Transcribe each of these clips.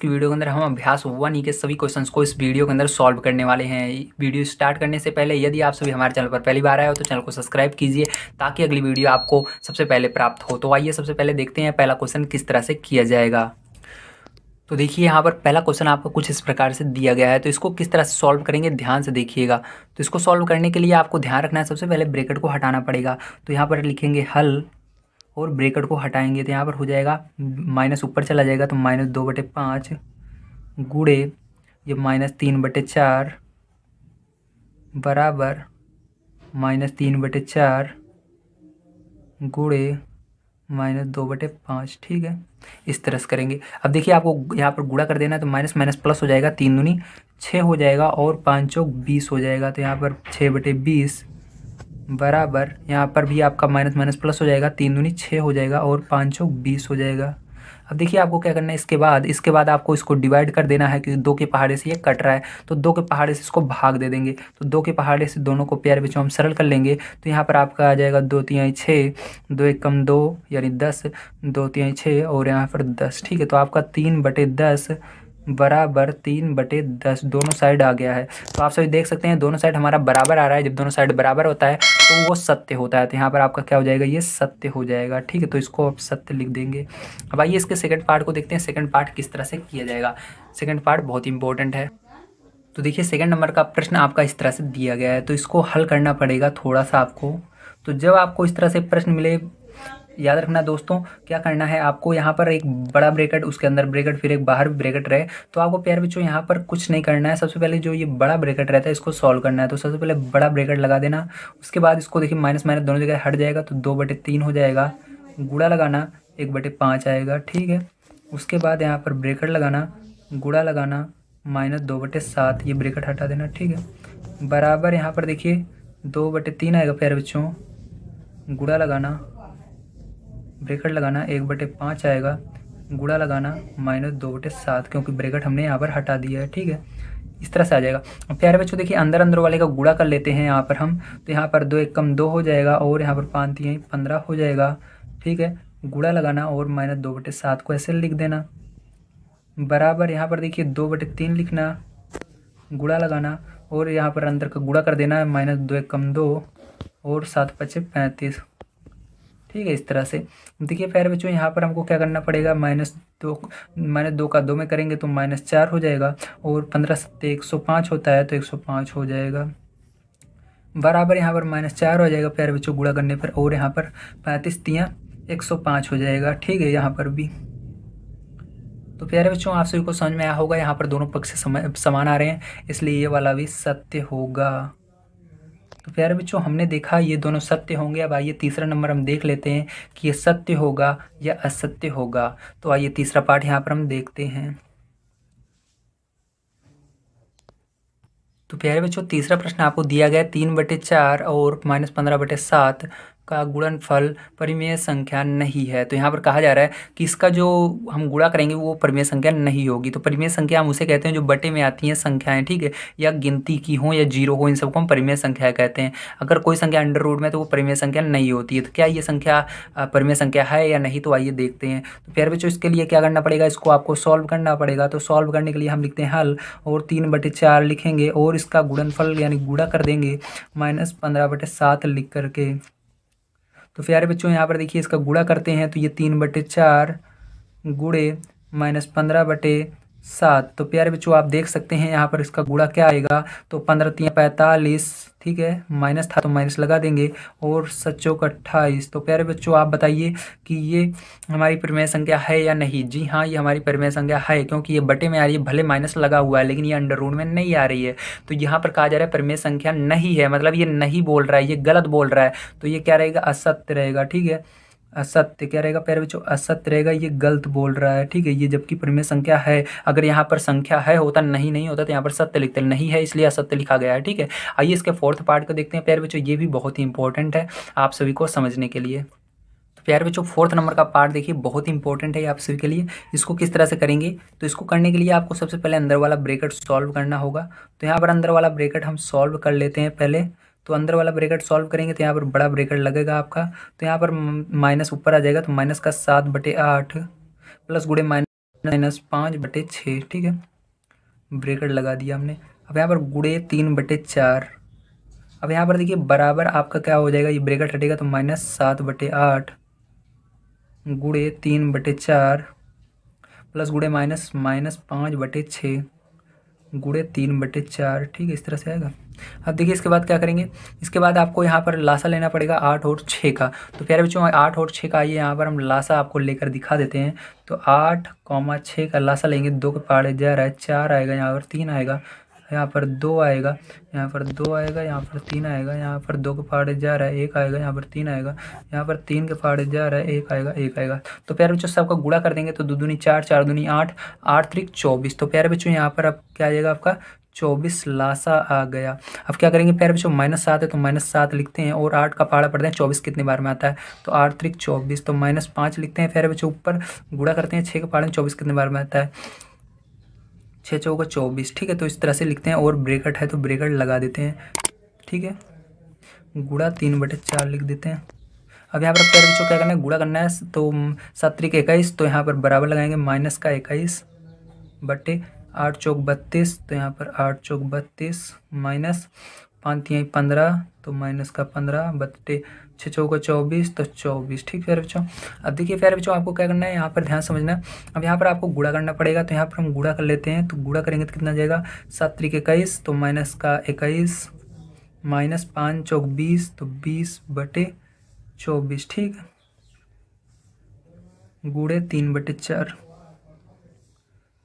की वीडियो के अंदर हम अभ्यास 1 के सभी क्वेश्चंस को इस वीडियो के अंदर सॉल्व करने वाले हैं। वीडियो स्टार्ट करने से पहले यदि आप सभी हमारे चैनल पर पहली बार आए हो तो चैनल को सब्सक्राइब कीजिए ताकि अगली वीडियो आपको सबसे पहले प्राप्त हो। तो आइए सबसे पहले देखते हैं पहला क्वेश्चन किस तरह से किया जाएगा। तो देखिए यहाँ पर पहला क्वेश्चन आपको कुछ इस प्रकार से दिया गया है, तो इसको किस तरह से सॉल्व करेंगे ध्यान से देखिएगा। तो इसको सॉल्व करने के लिए आपको ध्यान रखना है, सबसे पहले ब्रैकेट को हटाना पड़ेगा। तो यहाँ पर लिखेंगे हल और ब्रैकेट को हटाएंगे तो यहाँ पर हो जाएगा माइनस ऊपर चला जाएगा तो -2/5 गुणे ये -3/4 बराबर -3/4 गुणे -2/5। ठीक है, इस तरह से करेंगे। अब देखिए आपको यहाँ पर गुणा कर देना है तो माइनस माइनस प्लस हो जाएगा, 3 दूनी 6 हो जाएगा और 5 चौक 20 हो जाएगा। तो यहाँ पर 6/20 बराबर यहाँ पर भी आपका माइनस माइनस प्लस हो जाएगा, 3 दूनी 6 हो जाएगा और 5 चौक 20 हो जाएगा। अब देखिए आपको क्या करना है, इसके बाद आपको इसको डिवाइड कर देना है कि 2 के पहाड़े से ये कट रहा है तो 2 के पहाड़े से इसको भाग दे देंगे। तो 2 के पहाड़े से दोनों को प्यारे बच्चों हम सरल कर लेंगे। तो यहाँ पर आपका आ जाएगा 2 तिहाई 6, 2 एकम 2 यानी 10, 2 तिहाई 6 और यहाँ पर 10। ठीक है, तो आपका 3/10 बराबर 3/10 दोनों साइड आ गया है। तो आप सभी देख सकते हैं दोनों साइड हमारा बराबर आ रहा है। जब दोनों साइड बराबर होता है तो वो सत्य होता है। तो यहाँ पर आपका क्या हो जाएगा, ये सत्य हो जाएगा। ठीक है, तो इसको आप सत्य लिख देंगे। अब आइए इसके सेकंड पार्ट को देखते हैं, सेकंड पार्ट किस तरह से किया जाएगा। सेकंड पार्ट बहुत इंपॉर्टेंट है। तो देखिए सेकंड नंबर का प्रश्न आपका इस तरह से दिया गया है, तो इसको हल करना पड़ेगा थोड़ा सा आपको। तो जब आपको इस तरह से प्रश्न मिले, याद रखना दोस्तों क्या करना है आपको, यहाँ पर एक बड़ा ब्रैकेट उसके अंदर ब्रैकेट फिर एक बाहर भी ब्रैकेट रहे तो आपको प्यारे बच्चों यहाँ पर कुछ नहीं करना है। सबसे पहले जो ये बड़ा ब्रैकेट रहता है इसको सॉल्व करना है। तो सबसे पहले बड़ा ब्रैकेट लगा देना, उसके बाद इसको देखिए माइनस माइनस दोनों जगह हट जाएगा तो 2/3 हो जाएगा। गुणा लगाना 1/5 आएगा। ठीक है, उसके बाद यहाँ पर ब्रैकेट लगाना, गुणा लगाना -2/7, ये ब्रैकेट हटा देना। ठीक है, बराबर यहाँ पर देखिए 2/3 आएगा प्यारे बच्चों, गुणा लगाना ब्रैकेट लगाना 1/5 आएगा, गुणा लगाना -2/7 क्योंकि ब्रैकेट हमने यहाँ पर हटा दिया है। ठीक है, इस तरह से आ जाएगा। अब प्यारे बच्चों देखिए अंदर अंदर वाले का गुणा कर लेते हैं यहाँ पर हम। तो यहाँ पर 2 एकम 2 हो जाएगा और यहाँ पर 5 तिहाई 15 हो जाएगा। ठीक है, गुणा लगाना और -2/7 को ऐसे लिख देना, बराबर यहाँ पर देखिए 2/3 लिखना, गुणा लगाना और यहाँ पर अंदर का गुणा कर देना है -2 एकम 2 और 7×5 35। ठीक है, इस तरह से देखिए प्यारे बच्चों यहाँ पर हमको क्या करना पड़ेगा, -2 का 2 में करेंगे तो -4 हो जाएगा और 15 7 105 होता है तो 105 हो जाएगा। बराबर यहाँ पर -4 हो जाएगा प्यारे बच्चों गुणा करने पर और यहाँ पर 35 तियाँ 105 हो जाएगा। ठीक है, यहाँ पर भी। तो प्यारे बच्चों आप सभी को समझ में आया होगा, यहाँ पर दोनों पक्ष समान आ रहे हैं इसलिए ये वाला भी सत्य होगा। तो प्यारे बच्चों हमने देखा ये दोनों सत्य होंगे। अब आइए तीसरा नंबर हम देख लेते हैं कि ये सत्य होगा या असत्य होगा। तो आइए तीसरा पार्ट यहाँ पर हम देखते हैं। तो प्यारे बच्चों तीसरा प्रश्न आपको दिया गया 3/4 और -15/7 का गुणनफल परिमेय संख्या नहीं है। तो यहाँ पर कहा जा रहा है कि इसका जो हम गुणा करेंगे वो परिमेय संख्या नहीं होगी। तो परिमेय संख्या हम उसे कहते हैं जो बटे में आती हैं संख्याएं। ठीक है, या गिनती की हो या जीरो हो, इन सबको हम परिमेय संख्या कहते हैं। अगर कोई संख्या अंडर रूट में तो वो परिमेय संख्या नहीं होती है। तो क्या ये संख्या परिमेय संख्या है या नहीं, तो आइए देखते हैं। तो प्यारे बच्चों इसके लिए क्या करना पड़ेगा, इसको आपको सॉल्व करना पड़ेगा। तो सॉल्व करने के लिए हम लिखते हैं हल और 3/4 लिखेंगे और इसका गुणनफल यानी गुणा कर देंगे -15/7 लिख करके। तो प्यारे बच्चों यहाँ पर देखिए इसका गुणा करते हैं तो ये 3/4 गुणे -15/7। तो प्यारे बच्चों आप देख सकते हैं यहाँ पर इसका गुणा क्या आएगा, तो 15 तियाँ 45। ठीक है, माइनस था तो माइनस लगा देंगे और 7 चौक 28। तो प्यारे बच्चों आप बताइए कि ये हमारी परिमेय संख्या है या नहीं। जी हाँ, ये हमारी परिमेय संख्या है क्योंकि ये बटे में आ रही है, भले माइनस लगा हुआ है लेकिन ये अंडर रूट में नहीं आ रही है। तो यहाँ पर कहा जा रहा है परिमेय संख्या नहीं है, मतलब ये नहीं बोल रहा है, ये गलत बोल रहा है। तो ये क्या रहेगा, असत्य रहेगा। ठीक है, असत्य क्या रहेगा प्यारे बच्चों, असत्य रहेगा, ये गलत बोल रहा है। ठीक है, ये जबकि परिमेय संख्या है। अगर यहाँ पर संख्या है होता, नहीं नहीं होता तो यहाँ पर सत्य लिखते, नहीं है इसलिए असत्य लिखा गया है। ठीक है, आइए इसके फोर्थ पार्ट को देखते हैं प्यारे बच्चों, ये भी बहुत ही इंपॉर्टेंट है आप सभी को समझने के लिए। तो प्यारे बच्चों फोर्थ नंबर का पार्ट देखिए बहुत इंपॉर्टेंट है आप सभी के लिए। इसको किस तरह से करेंगे, तो इसको करने के लिए आपको सबसे पहले अंदर वाला ब्रैकेट सॉल्व करना होगा। तो यहाँ पर अंदर वाला ब्रैकेट हम सॉल्व कर लेते हैं पहले। तो अंदर वाला ब्रैकेट सॉल्व करेंगे तो यहाँ पर बड़ा ब्रैकेट लगेगा आपका। तो यहाँ पर माइनस ऊपर आ जाएगा तो -7/8 प्लस गुणे -5/6, ठीक है, ब्रैकेट लगा दिया हमने। अब यहाँ पर गुणे 3/4। अब यहाँ पर देखिए बराबर आपका क्या हो जाएगा, ये ब्रैकेट हटेगा तो -7/8 गुणे 3/4 प्लस गुणे -5/6 गुणे 3/4, ठीक है, इस तरह से आएगा। अब देखिए इसके बाद क्या करेंगे, इसके बाद आपको यहाँ पर लासा लेना पड़ेगा 8 और 6 का। तो प्यारे बच्चों 8 और 6 का आइए यहाँ पर हम लासा आपको लेकर दिखा देते हैं। तो 8, 6 का लासा लेंगे, 2 के पहाड़े जा रहा है, 4 आएगा, यहाँ पर 3 आएगा, यहाँ पर 2 आएगा, यहाँ पर 2 आएगा, यहाँ पर 3 आएगा, यहाँ पर 2 के पहाड़े जा रहा है, 1 आएगा, यहाँ पर 3 आएगा, यहाँ पर 3 के पहाड़े जा रहा है, 1 आएगा, 1 आएगा। तो प्यारे बच्चों सबका गुणा कर देंगे तो 2 दूनी 4, 4 दूनी 8, 8 त्रिक 24। तो प्यारे बच्चों यहाँ पर अब क्या आ जाएगा आपका 24 लासा आ गया। अब क्या करेंगे प्यारे बच्चों, -7 है तो -7 लिखते हैं और 8 का पहाड़ा पढ़ते हैं 24 कितने बार में आता है, तो 8 त्रिक 24, तो -5 लिखते हैं प्यारे बच्चों, ऊपर गुणा करते हैं 6 के पहाड़े में 24 कितने बार में आता है, 6 चौका 24, ठीक है। तो इस तरह से लिखते हैं और ब्रैकेट है तो ब्रैकेट लगा देते हैं, ठीक है, गुणा 3/4 लिख देते हैं। अब यहाँ पर प्यारे बच्चों क्या करना है, गुणा करना है, तो 7 त्रिक 21, तो यहाँ पर बराबर लगाएंगे -21 बटे 8 चौक 32, तो यहाँ पर 8 चौक 32 माइनस 5 तिहाई 15, तो -15 बटे 6 चौका 24, तो 24, ठीक है प्यारे बच्चों। अब देखिए प्यारे बच्चों आपको क्या करना है, यहाँ पर ध्यान समझना है। अब यहाँ पर आपको गुणा करना पड़ेगा, तो यहाँ पर हम गुणा कर लेते हैं। तो गुणा करेंगे तो कितना जाएगा, 7 त्रिक 21, तो -21 माइनस 5 चौक 20, तो 20/24, ठीक है, गुणे 3/4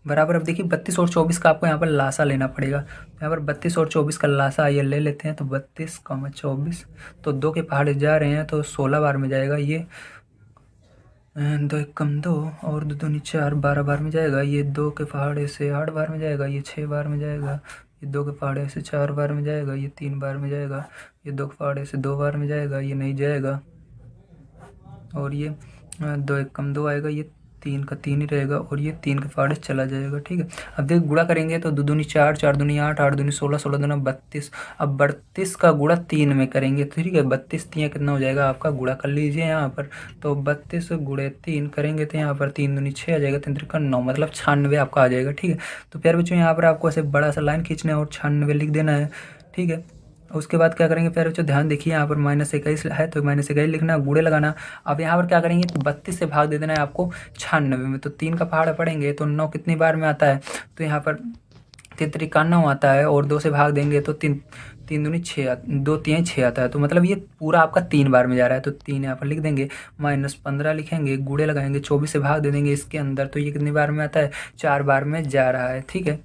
बराबर। अब देखिए 32 और 24 का आपको यहाँ पर लासा लेना पड़ेगा। तो यहाँ पर 32 और 24 का लासा ये ले लेते हैं, तो 32, 24, तो 2 के पहाड़े जा रहे हैं तो 16 बार में जाएगा ये, 2 एक कम 2 और 2 दूनी 4, 12 बार में जाएगा ये, 2 के पहाड़े से 8 बार में जाएगा ये, 6 बार में जाएगा ये, 2 के पहाड़े से 4 बार में जाएगा ये, 3 बार में जाएगा ये, 2 के पहाड़े से 2 बार में जाएगा ये, नहीं जाएगा, और ये 2 एक कम 2 आएगा, ये 3 का 3 ही रहेगा, और ये 3 के पहाड़े चला जाएगा, ठीक है। अब देख गुणा करेंगे तो 2 दूनी 4, 4 दूनी 8, 8 दूनी 16, 16 दूना 32। अब 32 का गुणा 3 में करेंगे, तो ठीक है, 32 3 कितना हो जाएगा आपका, गुणा कर लीजिए यहाँ पर। तो 32 गुणे 3 करेंगे तो यहाँ पर 3 दूनी 6 आ जाएगा, 3 त्रिका 9, मतलब 96 आपका आ जाएगा, ठीक है। तो प्यारे बच्चों यहाँ पर आपको ऐसे बड़ा सा लाइन खींचना है और 96 लिख देना है, ठीक है। उसके बाद क्या करेंगे प्यारे बच्चों, ध्यान देखिए यहाँ पर -21 है तो -21 लिखना, गुणे लगाना। अब यहाँ पर क्या करेंगे, तो 32 से भाग दे देना है आपको 96 में, तो 3 का पहाड़ा पढ़ेंगे तो 9 कितनी बार में आता है, तो यहाँ पर 3 त्रिका 9 आता है, और 2 से भाग देंगे तो 3 दूनी 6, 2 तिहाई 6 आता है, तो मतलब ये पूरा आपका 3 बार में जा रहा है, तो 3 यहाँ पर लिख देंगे, -15 लिखेंगे, गुणे लगाएंगे, 24 से भाग दे देंगे इसके अंदर, तो ये कितनी बार में आता है, 4 बार में जा रहा है, ठीक है।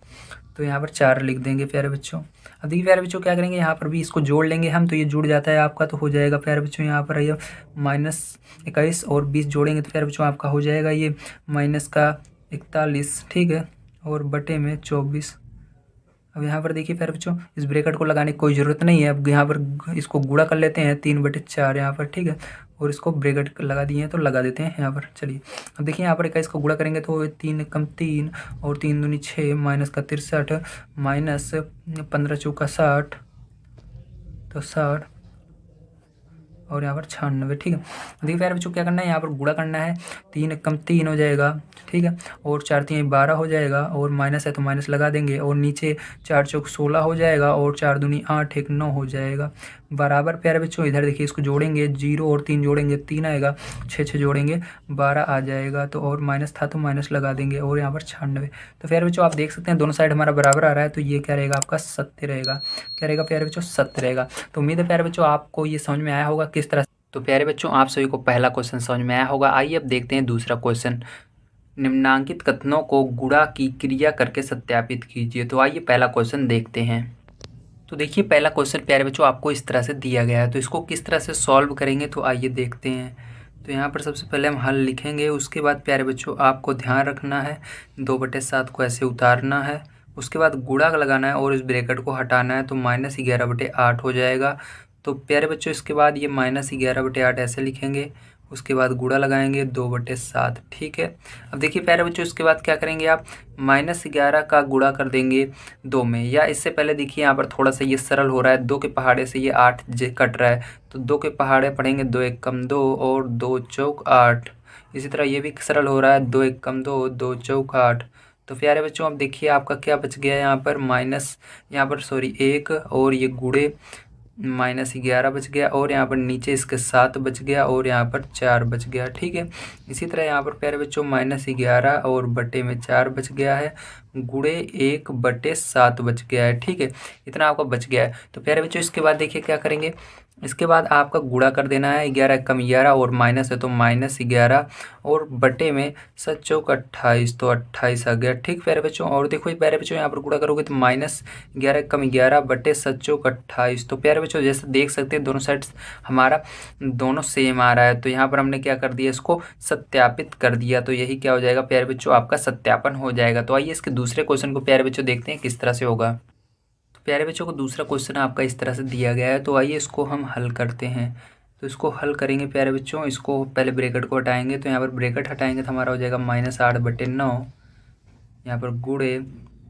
तो यहाँ पर 4 लिख देंगे प्यारे बच्चों। अब देखिए प्यारे बच्चों क्या करेंगे, यहाँ पर भी इसको जोड़ लेंगे हम, तो ये जुड़ जाता है आपका, तो हो जाएगा प्यारे बच्चों यहाँ पर ये -21 और 20 जोड़ेंगे तो प्यारे बच्चों आपका हो जाएगा ये -41, ठीक है, और बटे में 24। अब यहाँ पर देखिए प्यारे बच्चों इस ब्रैकेट को लगाने की कोई ज़रूरत नहीं है। अब यहाँ पर इसको गुणा कर लेते हैं 3/4 यहाँ पर, ठीक है, और इसको ब्रैकेट लगा दिए हैं तो लगा देते हैं यहाँ पर। चलिए अब देखिए यहाँ पर 21 को गुणा करेंगे तो 3 कम 3 और 3 दूनी 6 माइनस का 63 माइनस 15 चौका 60, तो 60 और यहाँ पर 96, ठीक है। देखिए प्यारे बच्चों क्या करना है, यहाँ पर गुणा करना है, 3 कम 3 हो जाएगा, ठीक है, और 4 3 12 हो जाएगा, और माइनस है तो माइनस लगा देंगे, और नीचे 4 चौक 16 हो जाएगा, और 4 दूनी 8 1 9 हो जाएगा, बराबर। प्यारे बच्चों इधर देखिए इसको जोड़ेंगे, 0 और 3 जोड़ेंगे 3 आएगा, 6 जोड़ेंगे 12 आ जाएगा, तो और माइनस था तो माइनस लगा देंगे, और यहाँ पर 96। तो प्यारे बच्चों आप देख सकते हैं दोनों साइड हमारा बराबर आ रहा है, तो ये क्या रहेगा आपका सत्य रहेगा, क्या रहेगा प्यारे बच्चों, सत्य रहेगा। तो उम्मीद है प्यारे बच्चों आपको ये समझ में आया होगा किस तरह। तो प्यारे बच्चों आप सभी को पहला क्वेश्चन समझ में आया होगा। आइए अब देखते हैं दूसरा क्वेश्चन। निम्नांकित कथनों को गुणा की क्रिया करके सत्यापित कीजिए। तो आइए पहला क्वेश्चन देखते हैं। तो देखिए पहला क्वेश्चन प्यारे बच्चों आपको इस तरह से दिया गया है, तो इसको किस तरह से सॉल्व करेंगे तो आइए देखते हैं। तो यहाँ पर सबसे पहले हम हल लिखेंगे, उसके बाद प्यारे बच्चों आपको ध्यान रखना है 2/7 को ऐसे उतारना है, उसके बाद गुणा लगाना है और इस ब्रैकेट को हटाना है, तो -11/8 हो जाएगा। तो प्यारे बच्चों इसके बाद ये -11/8 ऐसे लिखेंगे, उसके बाद गुणा लगाएंगे 2/7, ठीक है। अब देखिए प्यारे बच्चों इसके बाद क्या करेंगे आप, -11 का गुणा कर देंगे 2 में, या इससे पहले देखिए यहाँ पर थोड़ा सा ये सरल हो रहा है, 2 के पहाड़े से ये 8 कट रहा है, तो 2 के पहाड़े पढ़ेंगे 2 एक कम 2 और 2 चौक 8, इसी तरह ये भी सरल हो रहा है, 2 एकम 2, 2 चौक 8। तो प्यारे बच्चों अब देखिए आपका क्या बच गया है यहाँ पर माइनस, यहाँ पर सॉरी 1 और ये गुणे -11 बच गया, और यहाँ पर नीचे इसके 7 बच गया, और यहाँ पर 4 बच गया। ठीक है, इसी तरह यहाँ पर प्यारे बच्चों -11 और बटे में 4 बच गया है, गुणे 1/7 बच गया है। ठीक है, इतना आपका बच गया है। तो प्यारे बच्चों इसके बाद देखिए क्या करेंगे, इसके बाद आपका गुणा कर देना है, 11 कम 11 और माइनस है तो -11 और बटे में 7 चौक 28, तो 28 आ गया। ठीक प्यारे बच्चों, और देखो प्यारे बच्चों यहाँ पर गुणा करोगे तो -11 कम 11 बटे 7 चौक 28। तो प्यारे बच्चों जैसे देख सकते हैं दोनों साइड्स हमारा दोनों सेम आ रहा है, तो यहाँ पर हमने क्या कर दिया, इसको सत्यापित कर दिया। तो यही क्या हो जाएगा प्यारे बच्चों, आपका सत्यापन हो जाएगा। तो आइए इसके दूसरे क्वेश्चन को प्यारे बच्चों देखते हैं किस तरह से होगा। तो प्यारे बच्चों को दूसरा क्वेश्चन आपका इस तरह से दिया गया है, तो आइए इसको हम हल करते हैं। तो इसको हल करेंगे प्यारे बच्चों, इसको पहले ब्रैकेट को हटाएंगे, तो यहाँ पर ब्रैकेट हटाएंगे तो हमारा हो जाएगा -8/9, यहाँ पर गुणे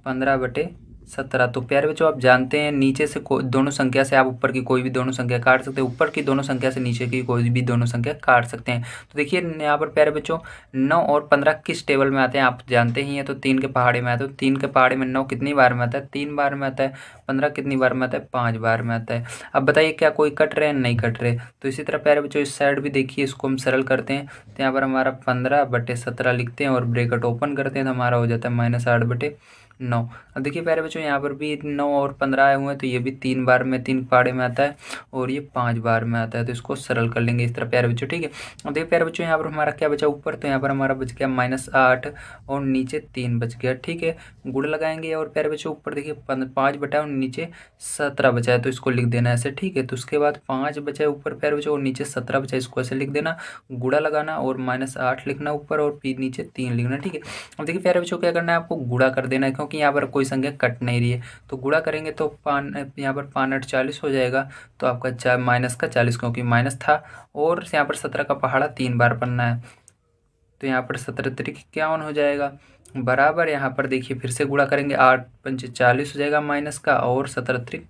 15/17। तो प्यारे बच्चों आप जानते हैं नीचे से दोनों संख्या से आप ऊपर की कोई भी दोनों संख्या काट सकते हैं, ऊपर की दोनों संख्या से नीचे की कोई भी दोनों संख्या काट सकते हैं। तो देखिए यहाँ पर प्यारे बच्चों 9 और 15 किस टेबल में आते हैं आप जानते ही हैं, तो 3 के पहाड़े में आते हैं। तो 3 के पहाड़े में 9 कितनी बार में आता है, 3 बार में आता है। 15 कितनी बार में आता है, 5 बार में आता है। अब बताइए क्या कोई कट रहे हैं, नहीं कट रहे। तो इसी तरह प्यारे बच्चों इस साइड भी देखिए, इसको हम सरल करते हैं, तो यहाँ पर हमारा 15/17 लिखते हैं और ब्रैकेट ओपन करते हैं, तो हमारा हो जाता है -8/9। अब देखिए प्यारे बच्चों यहाँ पर भी 9 और 15 आए हुए हैं, तो ये भी 3 बार में 3 पहाड़े में आता है और ये 5 बार में आता है। तो इसको सरल कर लेंगे इस तरह प्यारे बच्चों। ठीक है, अब देखिए प्यारे बच्चों यहाँ पर हमारा क्या बचा ऊपर, तो यहाँ पर हमारा बच गया -8 और नीचे 3 बच गया। ठीक है, गुण लगाएंगे और प्यारे बच्चों ऊपर देखिए 5 बटा और नीचे 17 बचा है, तो इसको लिख देना ऐसे। ठीक है, तो उसके बाद 5 बचा है ऊपर प्यारे बच्चों और नीचे 17 बचा है, इसको ऐसे लिख देना, गुणा लगाना और -8 लिखना ऊपर और फिर नीचे 3 लिखना। ठीक है, अब देखिए प्यारे बच्चों क्या करना है, आपको गुणा कर देना है, क्योंकि यहाँ पर कोई संख्या कट नहीं रही है। तो गुणा करेंगे तो यहाँ पर 5 40 हो जाएगा, तो आपका -40 क्योंकि माइनस था, और यहाँ पर 17 का पहाड़ा 3 बार पढ़ना है, तो यहाँ पर 17 तरीक 51 हो जाएगा, बराबर यहाँ पर देखिए फिर से गुणा करेंगे, 8 पंचे 40 हो जाएगा माइनस का, और 17 तरीक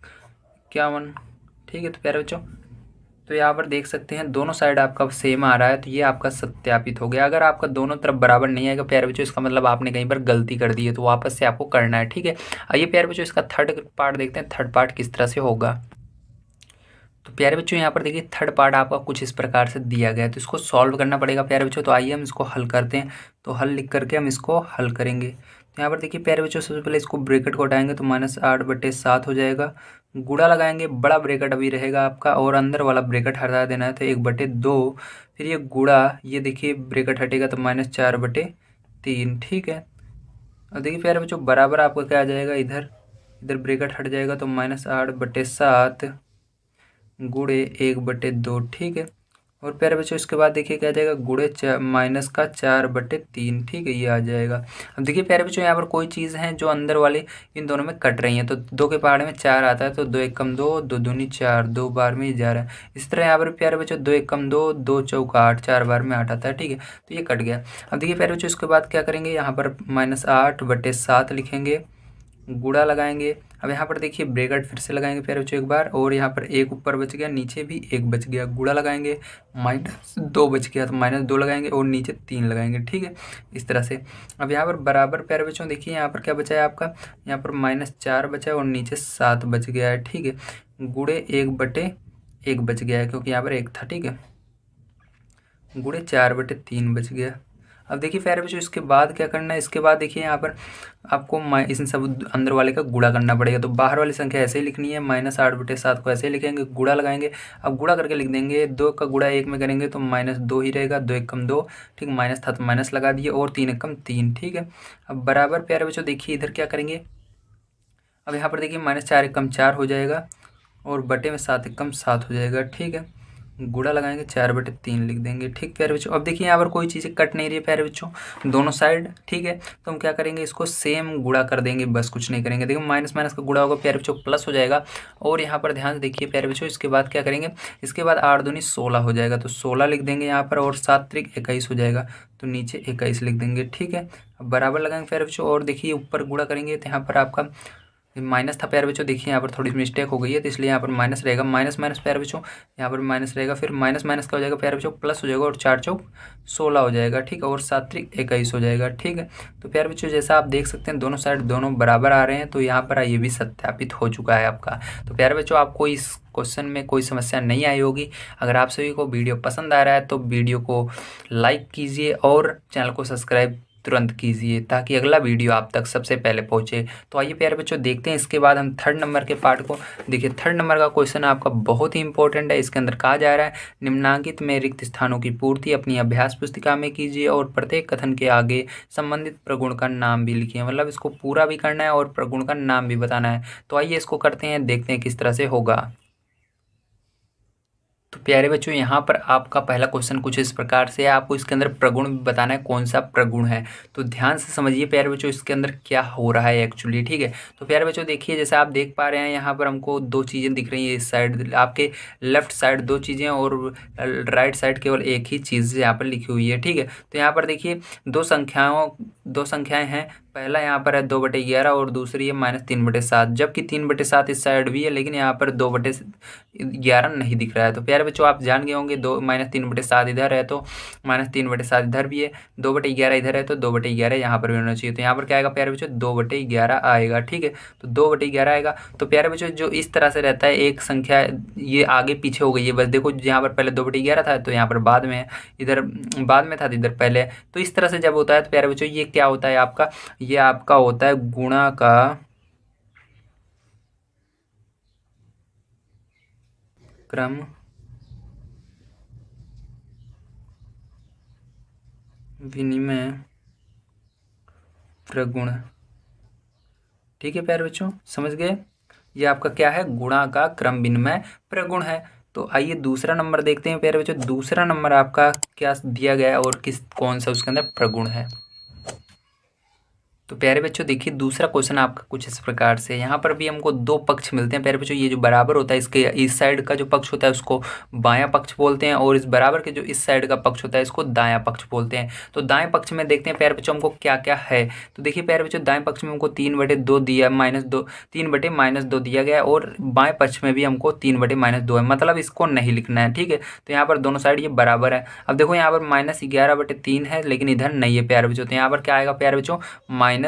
51। ठीक है, तो प्यारे बच्चों तो यहाँ पर देख सकते हैं दोनों साइड आपका सेम आ रहा है, तो ये आपका सत्यापित हो गया। अगर आपका दोनों तरफ बराबर नहीं आएगा प्यारे बच्चों, इसका मतलब आपने कहीं पर गलती कर दी है, तो वापस से आपको करना है। ठीक है, आइए प्यारे बच्चों इसका थर्ड पार्ट देखते हैं, थर्ड पार्ट किस तरह से होगा। तो प्यारे बच्चों यहाँ पर देखिए थर्ड पार्ट आपका कुछ इस प्रकार से दिया गया है, तो इसको सॉल्व करना पड़ेगा प्यारे बच्चों। तो आइए हम इसको हल करते हैं, तो हल लिख करके हम इसको हल करेंगे। तो यहाँ पर देखिए प्यारे बच्चों सबसे पहले इसको ब्रैकेट को हटाएंगे तो -8/7 हो जाएगा, गुणा लगाएंगे, बड़ा ब्रैकेट अभी रहेगा आपका और अंदर वाला ब्रैकेट हटा देना है, तो 1/2, फिर ये गुणा, ये देखिए ब्रैकेट हटेगा तो -4/3। ठीक है, और देखिए प्यारे बच्चों बराबर आपका क्या आ जाएगा, इधर इधर ब्रैकेट हट जाएगा तो -8/7 गुणे 1/2। ठीक है, और प्यारे बच्चों इसके बाद देखिए क्या आ जाएगा, गुणे -4/3। ठीक है, ये आ जाएगा। अब देखिए प्यारे बच्चों यहाँ पर कोई चीज़ है जो अंदर वाले इन दोनों में कट रही है, तो 2 के पहाड़े में 4 आता है, तो 2 एकम 2, 2 दूनी 4, 2 बार में ये जा रहा है। इसी तरह यहाँ पर प्यारे बच्चों 2 एकम 2, 2 चौक 8, 4 बार में 8 आता है। ठीक है, तो ये कट गया। अब देखिए प्यारे बच्चों इसके बाद क्या करेंगे, यहाँ पर -8/7 लिखेंगे, गुणा लगाएंगे। अब यहाँ पर देखिए ब्रैकेट फिर से लगाएंगे प्यारे बच्चों एक बार, और यहाँ पर 1 ऊपर बच गया, नीचे भी 1 बच गया, गुणा लगाएंगे, -2 बच गया तो -2 लगाएंगे और नीचे 3 लगाएंगे। ठीक है, इस तरह से। अब यहाँ पर बराबर प्यारे बच्चों देखिए यहाँ पर क्या बचा है आपका, यहाँ पर -4 बचा है और नीचे 7 बच गया है। ठीक है, गुणे 1/1 बच गया है क्योंकि यहाँ पर 1 था। ठीक है, गुणे 4/3 बच गया। अब देखिए प्यारे बच्चों इसके बाद क्या करना है, इसके बाद देखिए यहाँ पर आपको इस सब अंदर वाले का गुणा करना पड़ेगा, तो बाहर वाली संख्या ऐसे ही लिखनी है, -8/7 को ऐसे ही लिखेंगे, गुणा लगाएंगे। अब गुणा करके लिख देंगे, 2 का गुणा 1 में करेंगे तो -2 ही रहेगा, 2 एकम 2। ठीक, माइनस था तो माइनस लगा दिए, और 3 एकम 3। ठीक है, अब बराबर प्यारे बच्चों देखिए इधर क्या करेंगे, अब यहाँ पर देखिए -4 एकम 4 हो जाएगा और बटे में 7 एकम 7 हो जाएगा। ठीक है, गुणा लगाएंगे, 4/3 लिख देंगे। ठीक प्यारे बच्चों, अब देखिए यहाँ पर कोई चीज़ें कट नहीं रही है प्यारे बच्चों दोनों साइड। ठीक है, तो हम क्या करेंगे, इसको सेम गुणा कर देंगे, बस कुछ नहीं करेंगे। देखो माइनस माइनस का गुणा होगा प्यारे बच्चों प्लस हो जाएगा, और यहाँ पर ध्यान से देखिए प्यारे बच्चों इसके बाद क्या करेंगे, इसके बाद 8 दूनी 16 हो जाएगा, तो 16 लिख देंगे यहाँ पर, और 7 त्रिक 21 हो जाएगा, तो नीचे 21 लिख देंगे। ठीक है, अब बराबर लगाएंगे प्यारे बच्चों, और देखिए ऊपर गुणा करेंगे तो यहाँ पर आपका माइनस था प्यारे बच्चों, देखिए यहाँ पर थोड़ी मिस्टेक हो गई है तो इसलिए यहाँ पर माइनस रहेगा, माइनस माइनस प्यारे बच्चों यहाँ पर माइनस रहेगा, फिर माइनस माइनस का हो जाएगा प्यारे बच्चों प्लस हो जाएगा, और 4 चौक 16 हो जाएगा, ठीक है, और 7 त्रिक 21 हो जाएगा, ठीक है। तो प्यारे बच्चों जैसा आप देख सकते हैं दोनों साइड दोनों बराबर आ रहे हैं, तो यहाँ पर ये भी सत्यापित हो चुका है आपका। तो प्यारे बच्चों आपको इस क्वेश्चन में कोई समस्या नहीं आई होगी। अगर आप सभी को वीडियो पसंद आ रहा है तो वीडियो को लाइक कीजिए और चैनल को सब्सक्राइब तुरंत कीजिए ताकि अगला वीडियो आप तक सबसे पहले पहुंचे। तो आइए प्यारे बच्चों देखते हैं इसके बाद हम थर्ड नंबर के पार्ट को। देखिए थर्ड नंबर का क्वेश्चन आपका बहुत ही इंपॉर्टेंट है। इसके अंदर कहा जा रहा है निम्नांकित में रिक्त स्थानों की पूर्ति अपनी अभ्यास पुस्तिका में कीजिए और प्रत्येक कथन के आगे संबंधित प्रगुण का नाम भी लिखिए। मतलब इसको पूरा भी करना है और प्रगुण का नाम भी बताना है। तो आइए इसको करते हैं, देखते हैं किस तरह से होगा। तो प्यारे बच्चों यहाँ पर आपका पहला क्वेश्चन कुछ इस प्रकार से है, आपको इसके अंदर प्रगुण बताना है कौन सा प्रगुण है। तो ध्यान से समझिए प्यारे बच्चों इसके अंदर क्या हो रहा है एक्चुअली, ठीक है। तो प्यारे बच्चों देखिए जैसे आप देख पा रहे हैं यहाँ पर हमको दो चीज़ें दिख रही हैं, इस साइड आपके लेफ्ट साइड दो चीज़ें और राइट साइड केवल एक ही चीज़ यहाँ पर लिखी हुई है, ठीक है। तो यहाँ पर देखिए दो संख्याएं हैं, पहला यहाँ पर है 2/11 और दूसरी है -3/7, जबकि 3/7 इस साइड भी है लेकिन यहाँ पर 2/11 नहीं दिख रहा है। तो प्यारे बच्चों आप जान गए होंगे -3/7 इधर है तो -3/7 इधर भी है, 2/11 इधर है तो 2/11 यहाँ पर भी होना चाहिए। तो यहाँ पर क्या आएगा प्यारे बच्चों 2/11 आएगा, ठीक है। तो 2/11 आएगा। तो प्यारे बच्चों जो इस तरह से रहता है एक संख्या ये आगे पीछे हो गई है, बस देखो यहाँ पर पहले 2/11 था तो यहाँ पर बाद में है, इधर बाद में था तो इधर पहले है। तो इस तरह से जब होता है तो प्यारे बच्चों ये क्या होता है आपका, ये आपका होता है गुणा का क्रम विनिमय प्रगुण, ठीक है प्यारे बच्चों समझ गए। ये आपका क्या है, गुणा का क्रम विनिमय प्रगुण है। तो आइए दूसरा नंबर देखते हैं प्यारे बच्चों, दूसरा नंबर आपका क्या दिया गया है और किस कौन सा उसके अंदर प्रगुण है। तो प्यारे बच्चों देखिए दूसरा क्वेश्चन आपका कुछ इस प्रकार से, यहाँ पर भी हमको दो पक्ष मिलते हैं प्यारे बच्चों। ये जो बराबर होता है इसके इस साइड का जो पक्ष होता है उसको बायां पक्ष बोलते हैं और इस बराबर के जो इस साइड का पक्ष होता है इसको दायां पक्ष बोलते हैं। तो दाएं पक्ष में देखते हैं प्यारे बच्चों हमको क्या क्या है। तो देखिए प्यारे बच्चों दाएं पक्ष में हमको 3/2 दिया, -3/-2 दिया गया है और बाएं पक्ष में भी हमको 3/-2 है, मतलब इसको नहीं लिखना है, ठीक है। तो यहाँ पर दोनों साइड ये बराबर है। अब देखो यहाँ पर -11/3 है लेकिन इधर नहीं है प्यारे बच्चों, तो यहाँ पर क्या आएगा प्यारे बच्चों -11/3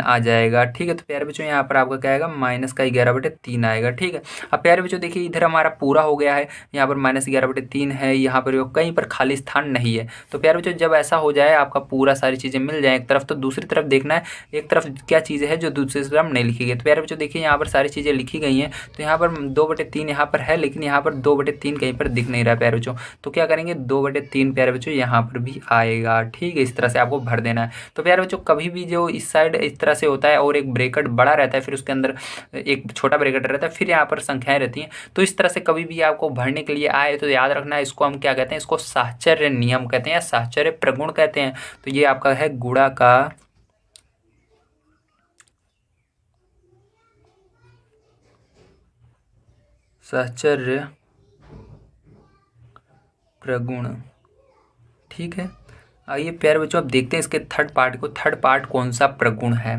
आ जाएगा, ठीक है। तो प्यारे बच्चों यहाँ पर आपका क्या आएगा -11/3 आएगा, ठीक है। अब प्यारे बच्चों देखिए इधर हमारा पूरा हो गया है, यहाँ पर -11/3 है, यहाँ पर कहीं पर खाली स्थान नहीं है। तो प्यारे बच्चों जब ऐसा हो जाए आपका पूरा सारी चीज़ें मिल जाए एक तरफ, तो दूसरी तरफ देखना है एक तरफ क्या चीज़ है जो दूसरी तरफ नहीं लिखी गई। तो प्यारे बच्चों देखिए यहाँ पर सारी चीज़ें लिखी गई हैं, तो यहाँ पर 2/3 यहाँ पर है लेकिन यहाँ पर 2/3 कहीं पर दिख नहीं रहा है प्यारे बच्चों। तो क्या करेंगे 2/3 प्यारे बच्चों यहाँ पर भी आएगा, ठीक है। इस तरह से आपको भर देना है। तो प्यारे बच्चों कभी भी जो इस साइड इस तरह से होता है और एक ब्रैकेट बड़ा रहता है फिर उसके अंदर एक छोटा ब्रैकेट रहता है फिर यहाँ पर संख्याएं रहती हैं, तो इस तरह से कभी भी आपको भरने के लिए आए तो याद रखना है इसको हम क्या कहते हैं, इसको साहचर्य नियम कहते हैं या साहचर्य प्रगुण कहते हैं। तो ये आपका है गुणा का साहचर्य प्रगुण, ठीक है। आइए प्यारे बच्चों अब देखते हैं इसके थर्ड पार्ट को, थर्ड पार्ट कौन सा प्रगुण है।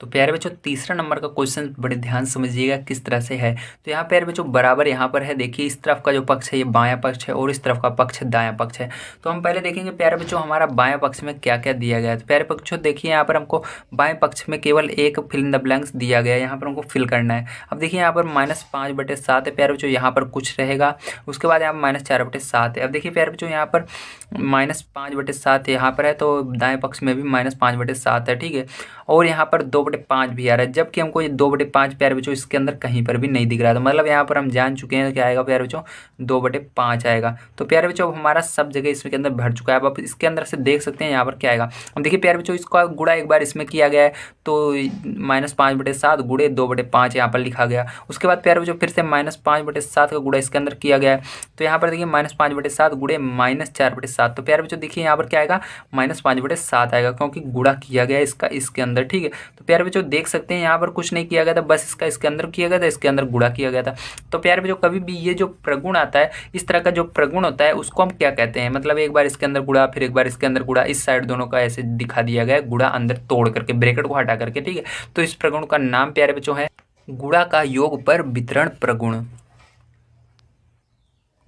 तो प्यारे बच्चों तीसरा नंबर का क्वेश्चन बड़े ध्यान समझिएगा किस तरह से है। तो यहाँ प्यारे बच्चों बराबर यहाँ पर है, देखिए इस तरफ का जो पक्ष है ये बायां पक्ष है और इस तरफ का पक्ष दायां पक्ष है। तो हम पहले देखेंगे प्यारे बच्चों हमारा बायां पक्ष में क्या क्या दिया गया है। तो प्यारे बच्चों देखिए यहाँ पर हमको बाएं पक्ष में केवल एक फिल इन द ब्लैंक्स दिया गया है, यहाँ पर हमको फिल करना है। अब देखिए यहाँ पर -5/7 है प्यारे बच्चों, यहाँ पर कुछ रहेगा, उसके बाद यहाँ पर -4/7 है। अब देखिए प्यारे बच्चों यहाँ पर -5/7 यहाँ पर है तो दाएं पक्ष में भी -5/7 है, ठीक है। और यहाँ पर 2/5 भी आ रहा है, जबकि हमको ये 2/5 प्यारे बच्चों इसके अंदर कहीं पर भी नहीं दिख रहा है। तो मतलब यहाँ पर हम जान चुके हैं क्या आएगा प्यारे बच्चों 2/5 आएगा। तो प्यारे बच्चों अब हमारा सब जगह इसके अंदर भर चुका है। अब आप इसके अंदर से देख सकते हैं यहाँ पर क्या आएगा। अब देखिए प्यारे बच्चों इसका गुणा एक बार इसमें किया गया है तो -5/7 गुणे 2/5 यहाँ पर लिखा गया। उसके बाद प्यारे बच्चों फिर से -5/7 का गुणा इसके अंदर किया गया है, तो यहाँ पर देखिए -5/7 गुणे -4/7। तो प्यारे बच्चों देखिए यहाँ पर क्या आएगा -5/7 आएगा क्योंकि गुणा किया गया इसका इसके अंदर, ठीक है। तो प्यारे बच्चों देख सकते हैं यहाँ पर कुछ नहीं किया गया था, बस इसका इसके अंदर किया गया था, इसके अंदर गुणा किया गया था। तो प्यारे बच्चों कभी भी ये जो प्रगुण आता है, इस तरह का जो प्रगुण होता है उसको हम क्या कहते हैं, मतलब एक बार इसके अंदर गुणा फिर एक बार इसके अंदर गुणा, इस साइड दोनों का ऐसे दिखा दिया गया है, गुणा अंदर तोड़ करके ब्रैकेट को हटा करके, ठीक है। तो इस प्रगुण का नाम प्यारे बच्चों है गुणा का योग पर वितरण प्रगुण।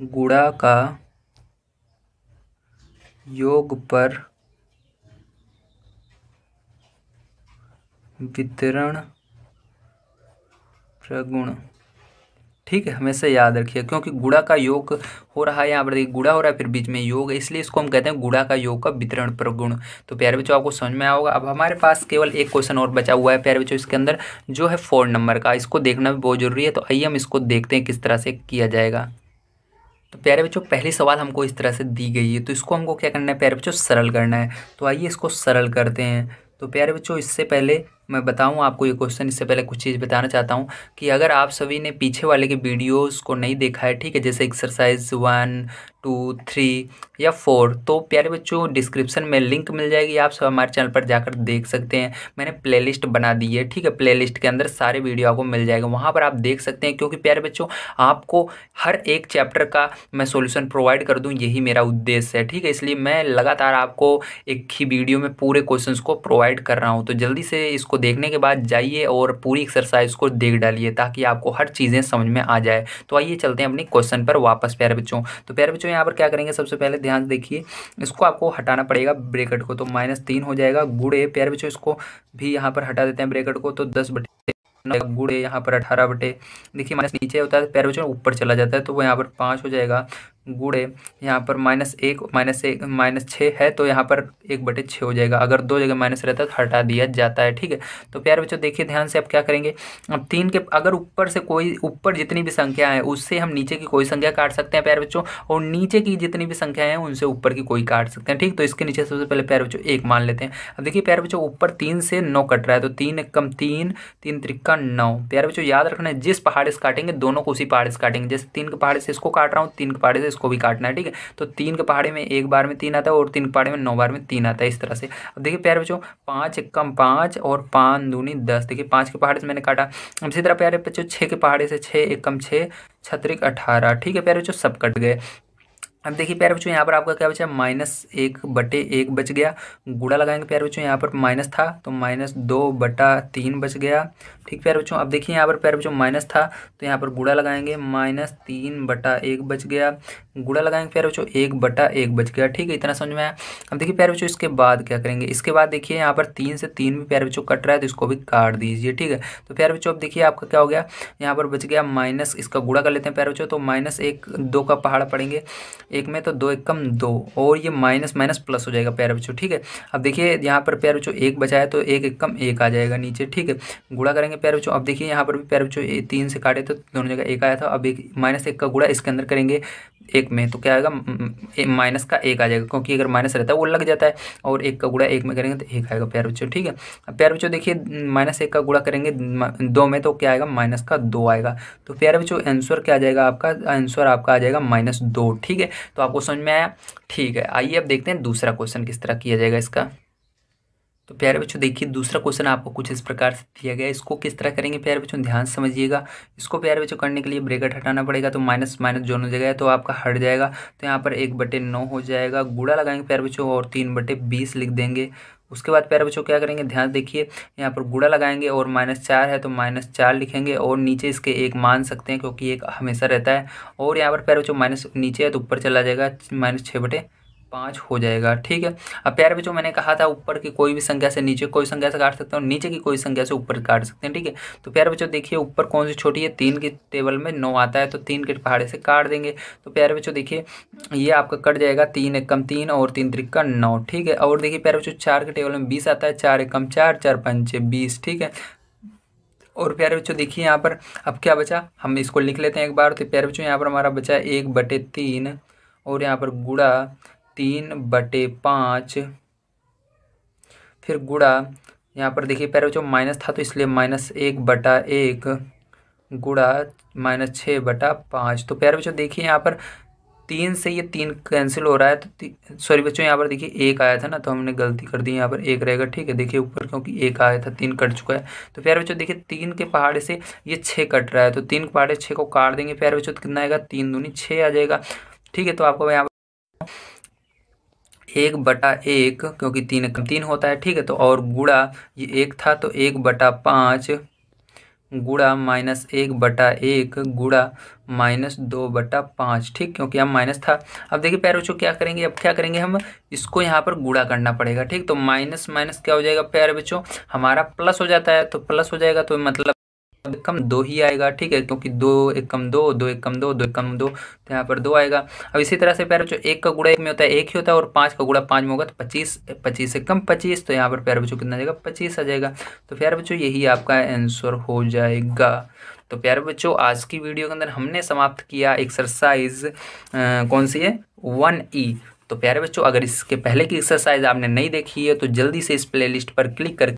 गुणा का योग पर वितरण प्रगुण, ठीक है, हमेशा याद रखिए, क्योंकि गुणा का योग हो रहा है, यहाँ पर देखिए गुणा हो रहा है फिर बीच में योग है, इसलिए इसको हम कहते हैं गुणा का योग का वितरण प्रगुण। तो प्यारे बच्चों आपको समझ में आया होगा। अब हमारे पास केवल एक क्वेश्चन और बचा हुआ है प्यारे बच्चों इसके अंदर, जो है 4 नंबर का, इसको देखना भी बहुत जरूरी है। तो आइए हम इसको देखते हैं किस तरह से किया जाएगा। तो प्यारे बच्चों पहली सवाल हमको इस तरह से दी गई है, तो इसको हमको क्या करना है प्यारे बच्चों, सरल करना है। तो आइए इसको सरल करते हैं। तो प्यारे बच्चों इससे पहले मैं बताऊं आपको ये क्वेश्चन, इससे पहले कुछ चीज़ बताना चाहता हूं कि अगर आप सभी ने पीछे वाले के वीडियोस को नहीं देखा है, ठीक है, जैसे एक्सरसाइज 1, 2, 3 या 4, तो प्यारे बच्चों डिस्क्रिप्शन में लिंक मिल जाएगी, आप सब हमारे चैनल पर जाकर देख सकते हैं। मैंने प्लेलिस्ट बना दी है, ठीक है, प्लेलिस्ट के अंदर सारे वीडियो आपको मिल जाएगा, वहाँ पर आप देख सकते हैं। क्योंकि प्यारे बच्चों आपको हर एक चैप्टर का मैं सॉल्यूशन प्रोवाइड कर दूँ, यही मेरा उद्देश्य है, ठीक है। इसलिए मैं लगातार आपको एक ही वीडियो में पूरे क्वेश्चंस को प्रोवाइड कर रहा हूँ। तो जल्दी से इसको देखने के बाद जाइए और पूरी एक्सरसाइज को देख डालिए, ताकि आपको हर चीज़ें समझ में आ जाए। तो आइए चलते हैं अपनी क्वेश्चन पर वापस प्यारे बच्चों। तो प्यारे बच्चों यहाँ पर क्या करेंगे, सबसे पहले ध्यान से देखिए, इसको आपको हटाना पड़ेगा ब्रैकेट को, तो -3 हो जाएगा, गुणे प्यारे बच्चों इसको भी यहाँ पर हटा देते हैं ब्रैकेट को, तो 10/9 गुणे यहाँ पर 18 देखिए माइनस नीचे होता है प्यारे बच्चों, ऊपर चला जाता है, तो वो यहाँ पर 5 हो जाएगा, गुणे यहाँ पर -6 है, तो यहाँ पर 1/6 हो जाएगा। अगर 2 जगह माइनस रहता है तो हटा दिया जाता है, ठीक है। तो प्यारे बच्चों देखिए ध्यान से, अब क्या करेंगे, अब 3 के अगर ऊपर से कोई, ऊपर जितनी भी संख्या है उससे हम नीचे की कोई संख्या काट सकते हैं प्यारे बच्चों, और नीचे की जितनी भी संख्या है उनसे ऊपर की कोई काट सकते हैं, ठीक। तो इसके नीचे सबसे पहले प्यारे बच्चों 1 मान लेते हैं। अब देखिए प्यारे बच्चों ऊपर 3 से 9 कट रहा है, तो 3 एकम 3, 3 त्रिका 9। प्यारे बच्चों याद रखना है, जिस पहाड़े से काटेंगे दोनों को उसी पहाड़े से काटेंगे, जैसे 3 के पहाड़े से इसको काट रहा हूँ, 3 के पहाड़े से इसको भी काटना है, ठीक है। तो 3 के पहाड़े में 1 बार में 3 आता है, और 3 के पहाड़े में 9 बार में 3 आता है, इस तरह से। अब देखिए प्यारे बच्चों 5 एकम 5 और 5 दूनी 10, देखिए 5 के पहाड़े से मैंने काटा। अब इसी तरह प्यारे बच्चों 6 के पहाड़े से 6 एकम 6, 6 18, ठीक है प्यारे बच्चों, सब कट गए। अब देखिए प्यारे बच्चों यहाँ पर आपका क्या बचा, -1/1 बच गया, गुणा लगाएंगे प्यारे बच्चों, यहाँ पर माइनस था तो -2/3 बच गया, ठीक प्यारे बच्चों। अब देखिए यहाँ पर प्यारे बच्चों माइनस था, तो यहाँ पर गुणा लगाएंगे, -3/1 बच गया, गुणा लगाएंगे प्यारे बच्चों, 1/1 बच गया, ठीक है, इतना समझ में आया। अब देखिए प्यारे बच्चों इसके बाद क्या करेंगे, इसके बाद देखिए यहाँ पर 3 से 3 भी प्यारे बच्चों कट रहा है, तो इसको भी काट दीजिए, ठीक है। तो प्यारे बच्चों अब देखिए आपका क्या हो गया, यहाँ पर बच गया माइनस, इसका गुणा कर लेते हैं प्यारे बच्चों, तो -1 2 का पहाड़ा पड़ेंगे, 1 में तो 2 एकम 2, और ये माइनस माइनस प्लस हो जाएगा प्यारे बच्चों, ठीक है। अब देखिए यहाँ पर प्यारे बच्चों 1 बचा है, तो 1 एकम 1 आ जाएगा नीचे, ठीक है। गुणा करेंगे प्यारे बच्चों, अब देखिए यहाँ पर भी प्यारे बच्चों 3 से काटे तो दोनों जगह 1 आया था, अब -1 का गुणा इसके अंदर करेंगे 1 में, तो क्या आएगा, माइनस का 1 आ जाएगा, क्योंकि अगर माइनस रहता है वो लग जाता है, और 1 का गुणा 1 में करेंगे तो 1 आएगा प्यारे बच्चों, ठीक है। अब प्यारे बच्चों देखिए -1 का गुणा करेंगे 2 में, तो क्या आएगा, -2 आएगा। तो प्यारे बच्चों आंसर क्या आ जाएगा आपका, आंसर आपका आ जाएगा -2, ठीक है। तो आपको समझ में आया, ठीक है। आइए अब देखते हैं दूसरा क्वेश्चन किस तरह किया जाएगा इसका। तो प्यारे बच्चों देखिए दूसरा क्वेश्चन आपको कुछ इस प्रकार से दिया गया है, इसको किस तरह करेंगे प्यारे बच्चों, ध्यान से समझिएगा। इसको प्यारे बच्चों करने के लिए ब्रैकेट हटाना पड़ेगा, तो माइनस माइनस दोनों जगह है, तो आपका हट जाएगा, तो यहाँ पर 1/9 हो जाएगा, गुणा लगाएंगे प्यारे बच्चों, और 3/20 लिख देंगे। उसके बाद प्यारे बच्चों क्या करेंगे, ध्यान देखिए, यहाँ पर गुणा लगाएंगे, और -4 है तो -4 लिखेंगे, और नीचे इसके 1 मान सकते हैं, क्योंकि 1 हमेशा रहता है, और यहाँ पर प्यारे बच्चों माइनस नीचे है तो ऊपर चला जाएगा, -6/5 हो जाएगा, ठीक है। अब प्यारे बच्चों मैंने कहा था ऊपर की कोई भी संख्या से नीचे कोई संख्या से काट सकते हैं, और नीचे की कोई संख्या से ऊपर काट सकते हैं, ठीक है। तो प्यारे बच्चों देखिए ऊपर कौन सी छोटी है, 3 की टेबल में 9 आता है, तो 3 के पहाड़े से काट देंगे। तो प्यारे बच्चों देखिए ये आपका कट जाएगा, 3 एकम 3 और 3 त्रिका 9, ठीक है। और देखिए प्यारे बच्चों 4 के टेबल में 20 आता है, 4 एकम 4, 4 पंचे 20, ठीक है। और प्यारे बच्चों देखिए यहाँ पर अब क्या बचा, हम इसको लिख लेते हैं एक बार। तो प्यारे बच्चों यहाँ पर हमारा बचा 1/3, और यहाँ पर गुणा 3/5, फिर गुणा यहाँ पर देखिए प्यारे बच्चों माइनस था तो इसलिए -1/1 गुणा -6/5। तो प्यारे बच्चों देखिए यहाँ पर 3 से ये 3 कैंसिल हो रहा है, तो सॉरी बच्चों यहाँ पर देखिए 1 आया था ना, तो हमने गलती कर दी, यहाँ पर 1 रहेगा। ठीक है, देखिए ऊपर क्योंकि 1 आया था, 3 कट चुका है। तो प्यारे बच्चों देखिए 3 के पहाड़े से ये 6 कट रहा है, तो 3 के पहाड़े 6 को काट देंगे प्यारे बच्चों, तो कितना आएगा, 3 दूनी 6 आ जाएगा। ठीक है, तो आपको यहाँ 1/1 क्योंकि 3 होता है। ठीक है, तो और गुणा ये 1 था तो 1/5 गुणा -1/1 गुणा -2/5। ठीक, क्योंकि यहाँ माइनस था। अब देखिए प्यारे बच्चों क्या करेंगे, अब क्या करेंगे हम इसको यहाँ पर गुणा करना पड़ेगा। ठीक, तो माइनस माइनस क्या हो जाएगा प्यारे बच्चों, हमारा प्लस हो जाता है, तो प्लस हो जाएगा, तो मतलब एक कम 2 ही आएगा। ठीक है, क्योंकि 2 1 कम 2, 2 1 कम 2, 2 1 कम 2, तो यहाँ पर 2 आएगा। अब इसी तरह से प्यारे बच्चों 1 का गुणा 1 में होता है 1 ही होता है, और 5 का गुणा 5 में होगा तो 25, 25 से कम 25, तो यहाँ पर प्यारे बच्चों कितना आ जाएगा, 25 आ जाएगा। तो प्यारे बच्चों यही आपका आंसर हो जाएगा। तो प्यारे बच्चों आज की वीडियो के अंदर हमने समाप्त किया एक्सरसाइज कौन सी है, 1E। तो प्यारे बच्चों अगर इसके पहले की एक्सरसाइज आपने नहीं देखी है तो जल्दी से इस प्लेलिस्ट पर क्लिक करके